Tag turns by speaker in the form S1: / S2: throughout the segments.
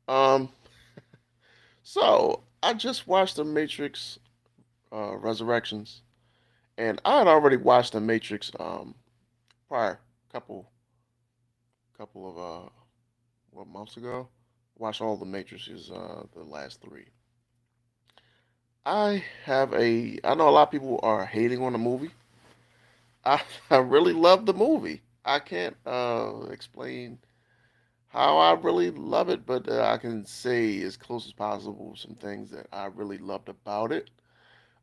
S1: Um, so I just watched The Matrix Resurrections, and I had already watched The Matrix prior couple couple of what months ago. Watched all the Matrices, the last three. I know a lot of people are hating on the movie. I I really love the movie. I can't explain how I really love it, but I can say as close as possible some things that I really loved about it.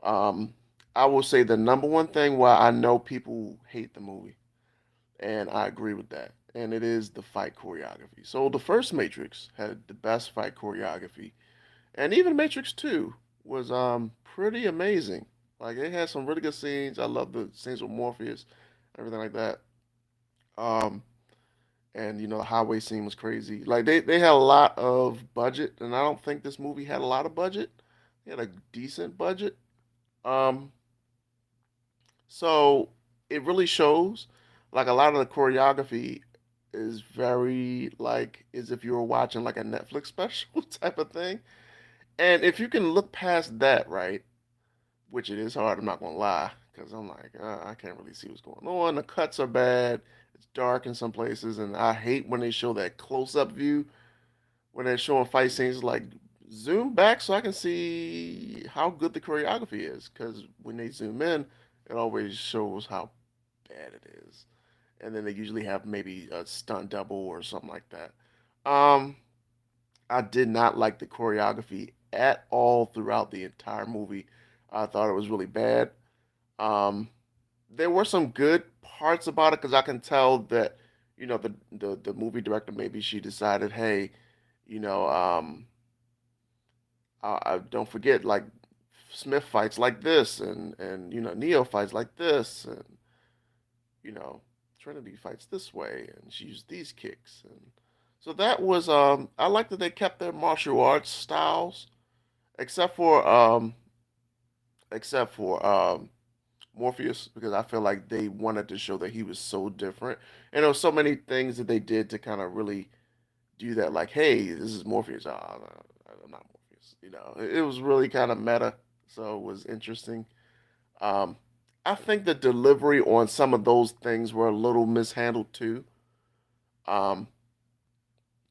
S1: Um, I will say the number one thing why I know people hate the movie, and I agree with that, and it is the fight choreography. So the first Matrix had the best fight choreography, and even Matrix 2 was pretty amazing. Like it had some really good scenes. I love the scenes with Morpheus, everything like that. Um, and the highway scene was crazy. Like they had a lot of budget, and I don't think this movie had a lot of budget. They had a decent budget. Um, so it really shows. Like a lot of the choreography is very like as if you were watching like a Netflix special type of thing. And if you can look past that, right, which it is hard, I'm not gonna lie, because I'm like, I can't really see what's going on. The cuts are bad. It's dark in some places, and I hate when they show that close-up view when they're showing fight scenes. Like zoom back so I can see how good the choreography is, because when they zoom in, it always shows how bad it is. And then they usually have maybe a stunt double or something like that. Um, I did not like the choreography at all throughout the entire movie. I thought it was really bad. Um, there were some good parts about it because I can tell that the movie director, maybe she decided, hey, you know, I don't forget, like Smith fights like this, and Neo fights like this, and you know Trinity fights this way, and she used these kicks, and so that was I like that they kept their martial arts styles except for except for Morpheus, because I feel like they wanted to show that he was so different, and there was so many things that they did to kind of really do that. Like, hey, this is Morpheus. Oh, no, I'm not Morpheus. It was really kind of meta, so it was interesting. Um, I think the delivery on some of those things were a little mishandled too. Um,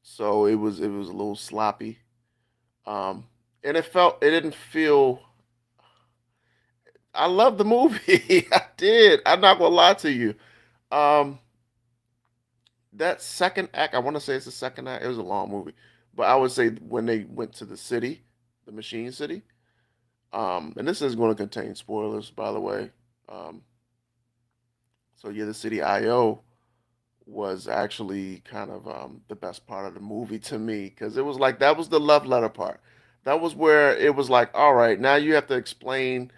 S1: so it was a little sloppy. Um, and it didn't feel. I love the movie. I did. I'm not gonna lie to you. Um, that second act, I want to say it's the second act. It was a long movie, but I would say when they went to the city, the Machine City. And this is going to contain spoilers, by the way. Um, so yeah, the city IO was actually kind of the best part of the movie to me because it was like that was the love letter part. That was where it was like, all right, now you have to explain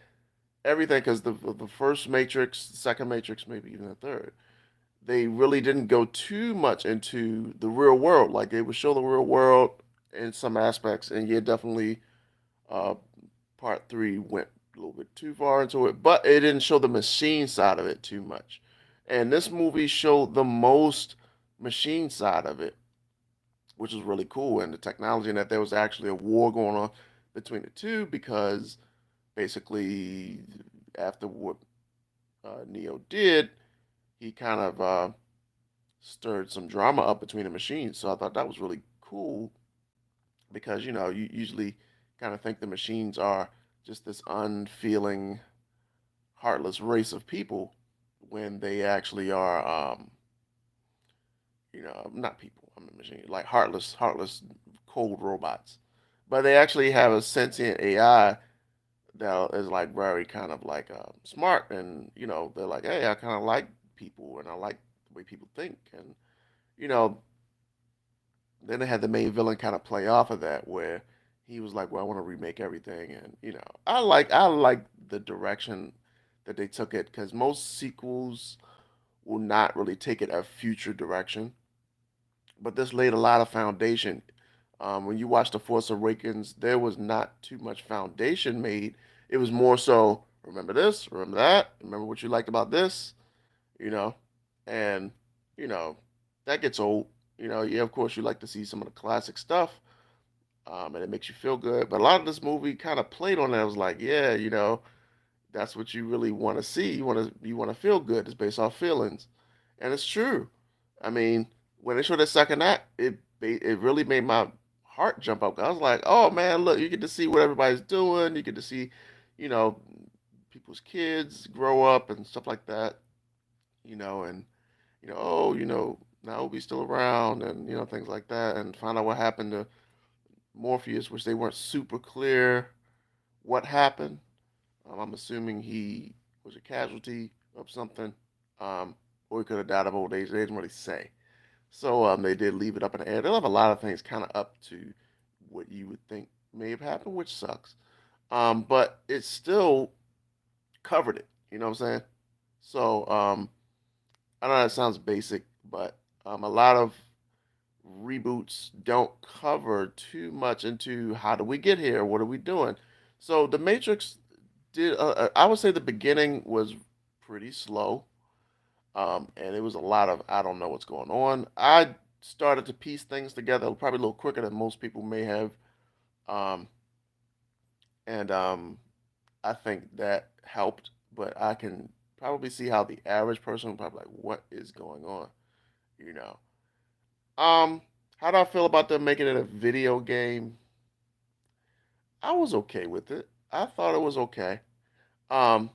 S1: everything because the first Matrix, the second Matrix, maybe even the third, they really didn't go too much into the real world. Like they would show the real world in some aspects, and yeah, definitely uh, part three went a little bit too far into it, but it didn't show the machine side of it too much. And this movie showed the most machine side of it, which was really cool. And the technology, and that there was actually a war going on between the two because basically after what Neo did, he kind of stirred some drama up between the machines. So I thought that was really cool because you usually kind of think the machines are just this unfeeling, heartless race of people when they actually are, not people. I mean, machine like heartless, cold robots. But they actually have a sentient AI that is like very kind of like smart, and they're like, hey, I kind of like people, and I like the way people think, and you know then they had the main villain kind of play off of that, where he was like, "Well, I want to remake everything," and I like the direction that they took it because most sequels will not really take it a future direction, but this laid a lot of foundation. When you watch The Force Awakens, there was not too much foundation made. It was more so, remember this, remember that, remember what you liked about this, you know, and you know that gets old. Yeah, of course you like to see some of the classic stuff, and it makes you feel good. But a lot of this movie kind of played on that. It was like, yeah, that's what you really want to see. You want to feel good. It's based off feelings, and it's true. I mean, when they showed the second act, it really made my heart jump up. I was like, oh man, look, you get to see what everybody's doing. You get to see, you know, people's kids grow up and stuff like that. And oh, Naomi's still around, and things like that, and find out what happened to Morpheus, which they weren't super clear what happened. I'm assuming he was a casualty of something, um, or he could have died of old age. They didn't really say. So they did leave it up in the air. They left a lot of things kind of up to what you would think may have happened, which sucks. But it still covered it. You know what I'm saying? So I know that sounds basic, but a lot of reboots don't cover too much into how do we get here? What are we doing? So The Matrix did. I would say the beginning was pretty slow, and it was a lot of I don't know what's going on. I started to piece things together probably a little quicker than most people may have, um, and I think that helped. But I can probably see how the average person would probably like, what is going on? You know. Um, how do I feel about them making it a video game? I was okay with it. I thought it was okay. Um,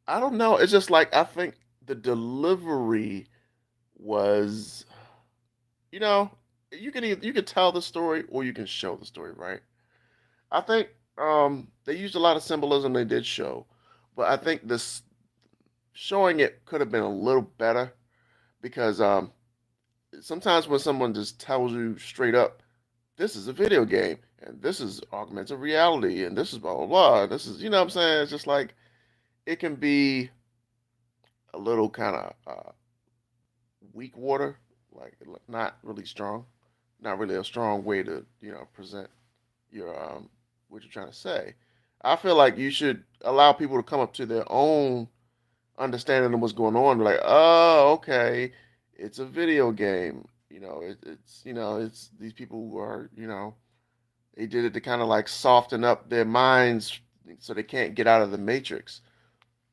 S1: I don't know. It's just like I think the delivery was, you know, you can tell the story or you can show the story, right? I think they used a lot of symbolism they did show, but I think this showing it could have been a little better because sometimes when someone just tells you straight up, this is a video game and this is augmented reality and this is blah blah blah. This is what I'm saying. It's just like it can be a little kind of weak water, like not really strong, not really a strong way to present your what you're trying to say. I feel like you should allow people to come up to their own understanding of what's going on. Like, oh, okay, it's a video game. It's these people who are they did it to kind of like soften up their minds so they can't get out of the matrix,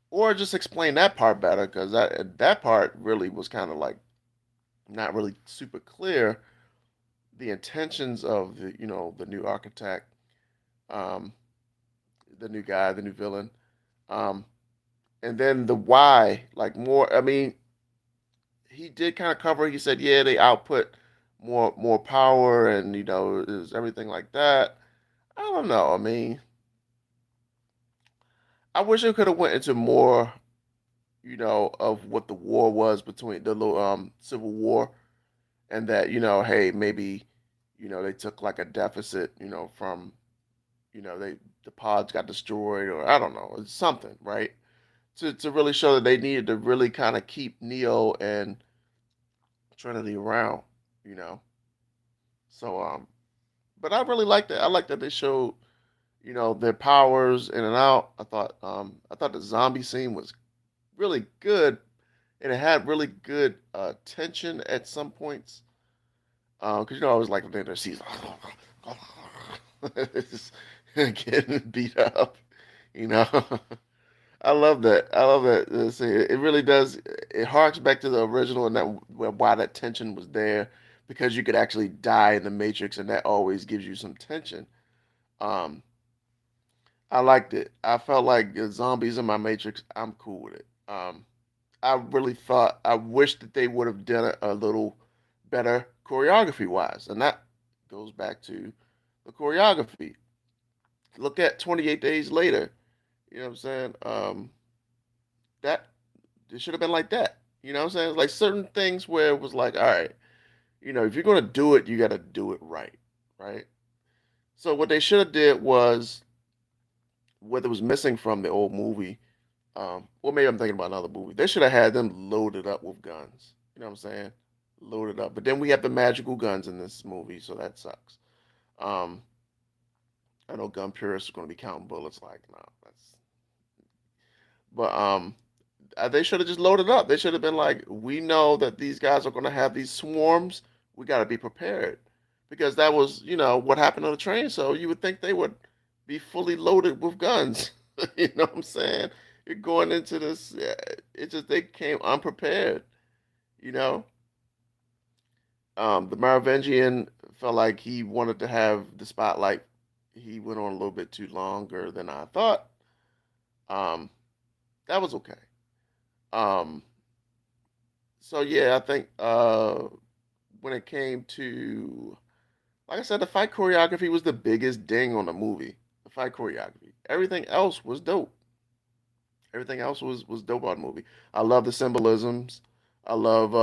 S1: or just explain that part better because that part really was kind of like not really super clear the intentions of the new architect, um, the new guy, the new villain, um, and then the why, like more. I mean, he did kind of cover. He said, yeah, they output more power, and is everything like that. I don't know. I mean, I wish it could have went into more, of what the war was between the Civil War, and that hey, maybe they took like a deficit, from they the pods got destroyed, or I don't know, it's something, right? To really show that they needed to really kind of keep Neo and Trinity around, you know. So but I really liked that. I like that they showed, their powers in and out. I thought the zombie scene was really good, and it had really good tension at some points. Because I was like there she's just getting beat up, you know. I love that. I love that. It really does. It harks back to the original, and that why that tension was there, because you could actually die in the Matrix, and that always gives you some tension. Um, I liked it. I felt like the zombies in my Matrix. I'm cool with it. I really thought. I wish that they would have done it a little better choreography wise, and that goes back to the choreography. Look at 28 Days Later. You know what I'm saying? That it should have been like that. You know what I'm saying? Like certain things where it was like, all right, if you're gonna do it, you got to do it right, right? So what they should have did was what was missing from the old movie. Well, maybe I'm thinking about another movie. They should have had them loaded up with guns. You know what I'm saying? Loaded up. But then we have the magical guns in this movie, so that sucks. Um, I know gun purists are going to be counting bullets. Like, no, that's. But they should have just loaded up. They should have been like, we know that these guys are going to have these swarms. We got to be prepared because that was, what happened on the train. So you would think they would be fully loaded with guns. You know what I'm saying? You're going into this. It just they came unprepared. You know, the Merovingian felt like he wanted to have the spotlight. He went on a little bit too longer than I thought. Um, that was okay. Um, so yeah, I think when it came to, like I said, the fight choreography was the biggest ding on the movie. The fight choreography. Everything else was dope. Everything else was dope on the movie. I love the symbolisms. I love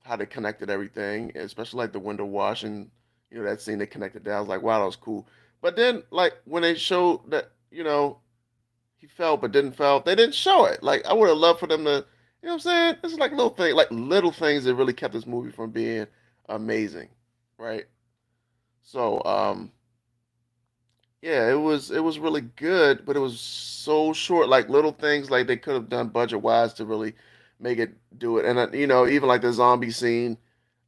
S1: how they connected everything, especially like the window washing. That scene they connected that. I was like, wow, that was cool. But then, like when they showed that, he fell but didn't fall, they didn't show it. Like I would have loved for them to, what I'm saying? This is like little things that really kept this movie from being amazing, right? So, yeah, it was really good, but it was so short. Like little things like they could have done budget wise to really make it do it. And even like the zombie scene,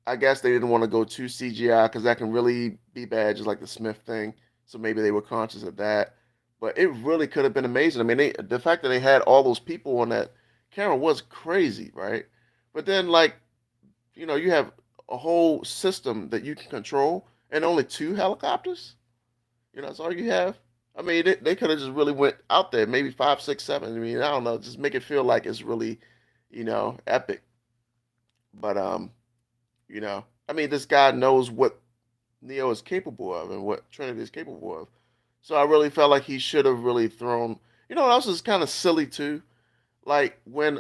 S1: I guess they didn't want to go too CGI because that can really be bad, just like the Smith thing. So maybe they were conscious of that. But it really could have been amazing. I mean, the fact that they had all those people on that camera was crazy, right? But then, like, you have a whole system that you can control, and only two helicopters. That's all you have. I mean, they could have just really went out there, maybe five, six, seven. I mean, I don't know, just make it feel like it's really, epic. But I mean, this guy knows what Neo is capable of and what Trinity is capable of. So I really felt like he should have really thrown. You know what else is kind of silly too? Like when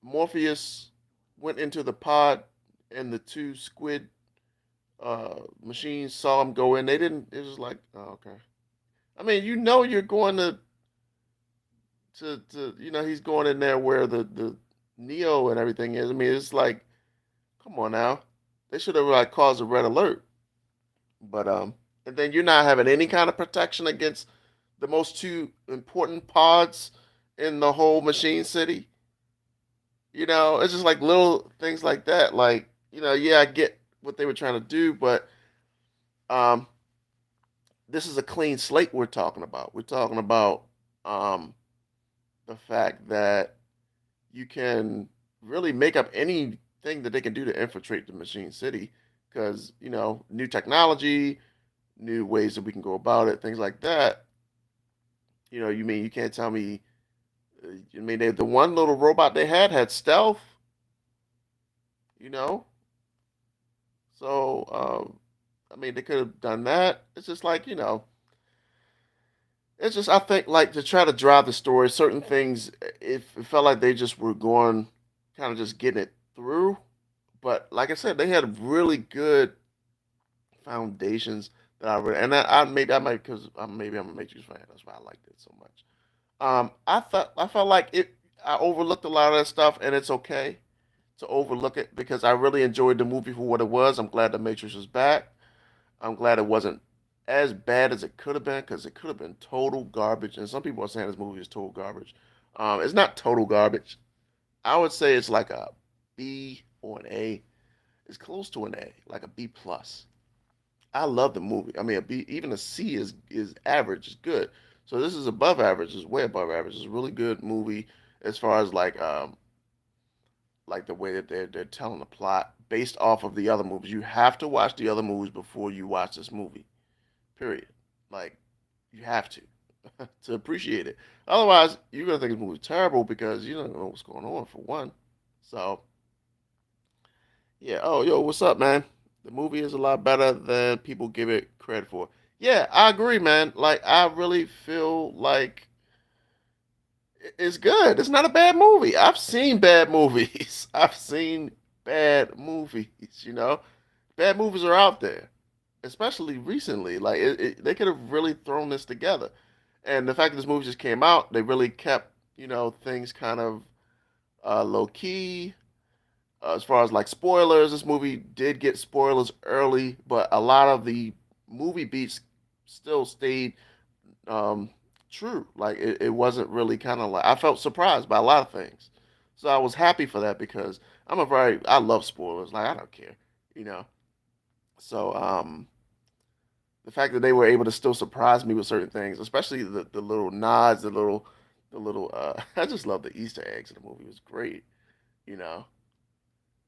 S1: Morpheus went into the pod and the two squid machines saw him go in. They didn't. It was like, oh, okay. I mean, you're going to he's going in there where the Neo and everything is. I mean, it's like, come on now. They should have like caused a red alert. But and then you're not having any kind of protection against the most two important pods in the whole machine city. It's just like little things like that. Like, yeah, I get what they were trying to do, but um this is a clean slate we're talking about. We're talking about um the fact that you can really make up anything that they can do to infiltrate the machine city because, new technology, new ways that we can go about it, things like that. You mean you can't tell me? I mean, the one little robot they had stealth. You know, so I mean, they could have done that. It's just like it's just I think like to try to drive the story, certain things it felt like they just were going kind of just getting it through. But like I said, they had really good foundations that I read, and I maybe I might because maybe I'm a Matrix fan. That's why I liked it so much. I felt like it. I overlooked a lot of that stuff, and it's okay to overlook it because I really enjoyed the movie for what it was. I'm glad the Matrix was back. I'm glad it wasn't as bad as it could have been because it could have been total garbage. And some people are saying this movie is total garbage. It's not total garbage. I would say it's like a B or an A. It's close to an A, like a B plus. I love the movie. I mean, a B, even a C is average, is good. So this is above average. It's way above average. It's a really good movie as far as like the way that they're telling the plot based off of the other movies. You have to watch the other movies before you watch this movie. Period. Like you have to to appreciate it. Otherwise, you're gonna think this movie's terrible because you don't know what's going on for one. So yeah. Oh, yo, what's up, man? The movie is a lot better than people give it credit for. Yeah, I agree, man. Like I really feel like it's good. It's not a bad movie. I've seen bad movies. I've seen bad movies, Bad movies are out there, especially recently. Like they could have really thrown this together. And the fact that this movie just came out, they really kept, things kind of low key. As far as like spoilers, this movie did get spoilers early, but a lot of the movie beats still stayed um, true. Like it wasn't really kind of like I felt surprised by a lot of things, so I was happy for that because I love spoilers. Like I don't care, you know. So the fact that they were able to still surprise me with certain things, especially the little nods, the little I just love the Easter eggs in the movie. It was great, you know.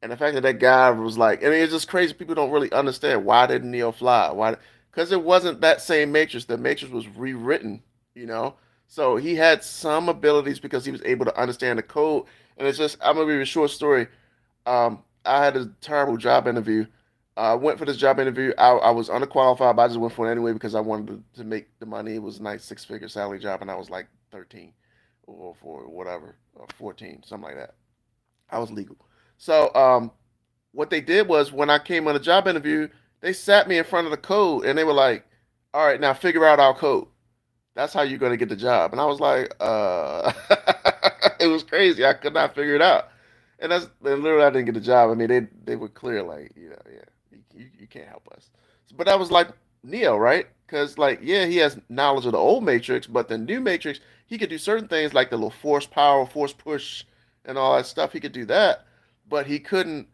S1: And the fact that that guy was like, I mean, it's just crazy. People don't really understand why didn't Neo fly? Why? Because it wasn't that same Matrix. The Matrix was rewritten, you know. So he had some abilities because he was able to understand the code. And it's just, I'm gonna give you a short story. I had a terrible job interview. I went for this job interview. I was underqualified, but I just went for it anyway because I wanted to make the money. It was a nice six-figure salary job, and I was like 13 or for whatever, or 14, something like that. I was legal. So what they did was when I came on a job interview, they sat me in front of the code and they were like, "All right, now figure out our code. That's how you're going to get the job." And I was like, it was crazy. I could not figure it out. And literally I didn't get the job. I mean, they were clear like, yeah, you can't help us. But that was like Neo, right? Because like, yeah, he has knowledge of the old Matrix, but the new Matrix, he could do certain things like the little force power, force push, and all that stuff. He could do that, but he couldn't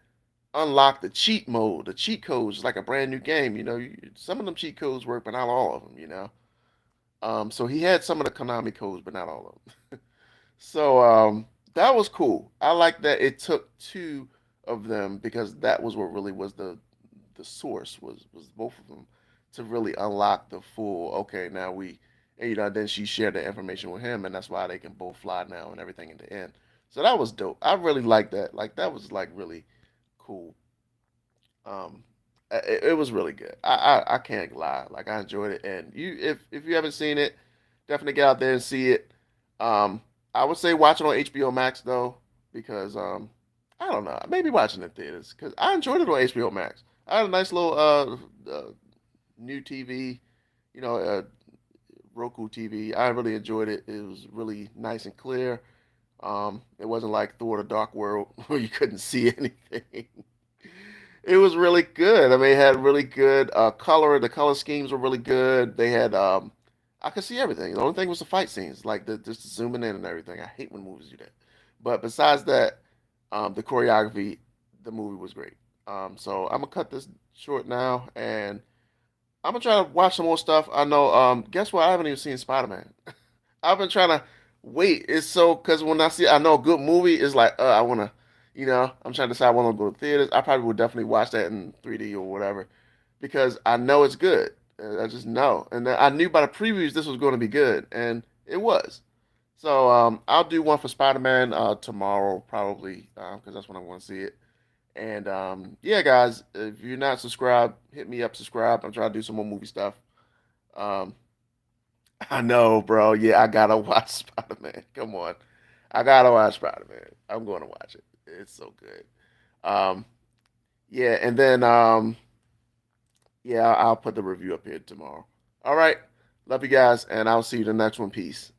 S1: unlock the cheat mode, the cheat codes, like a brand new game. Some of them cheat codes work, but not all of them. So he had some of the Konami codes, but not all of them. So that was cool. I like that it took two of them because that was what really was the source was both of them to really unlock the full. Okay, now and then she shared the information with him, and that's why they can both fly now and everything in the end. So that was dope. I really liked that. Like that was like really cool. Um, it was really good. I can't lie. Like I enjoyed it, and if you haven't seen it, definitely get out there and see it. I would say watch it on HBO Max though, because I don't know, maybe watching it in theaters because I enjoyed it on HBO Max. I had a nice little new TV, you know, Roku TV. I really enjoyed it. It was really nice and clear. It wasn't like Thor: The Dark World where you couldn't see anything. It was really good. I mean, it had really good color. The color schemes were really good. They had I could see everything. The only thing was the fight scenes, like just zooming in and everything. I hate when movies do that. But besides that, the choreography, the movie was great. So I'm gonna cut this short now, and I'm gonna try to watch some more stuff. I know. Guess what? I haven't even seen Spider Man. I've been trying to wait. It's so because when I know a good movie, it's like I wanna, I'm trying to decide when I'm gonna go to theaters. I probably would definitely watch that in 3D or whatever because I know it's good. I just know, and I knew by the previews this was going to be good, and it was. So I'll do one for Spider Man tomorrow probably because that's when I want to see it. And yeah, guys, if you're not subscribed, hit me up, subscribe. I'm trying to do some more movie stuff. Um, I know, bro. Yeah, I gotta watch Spider Man. Come on, I gotta watch Spider Man. I'm going to watch it. It's so good. Um, yeah, and then yeah, I'll put the review up here tomorrow. All right, love you guys, and I'll see you the next one. Peace.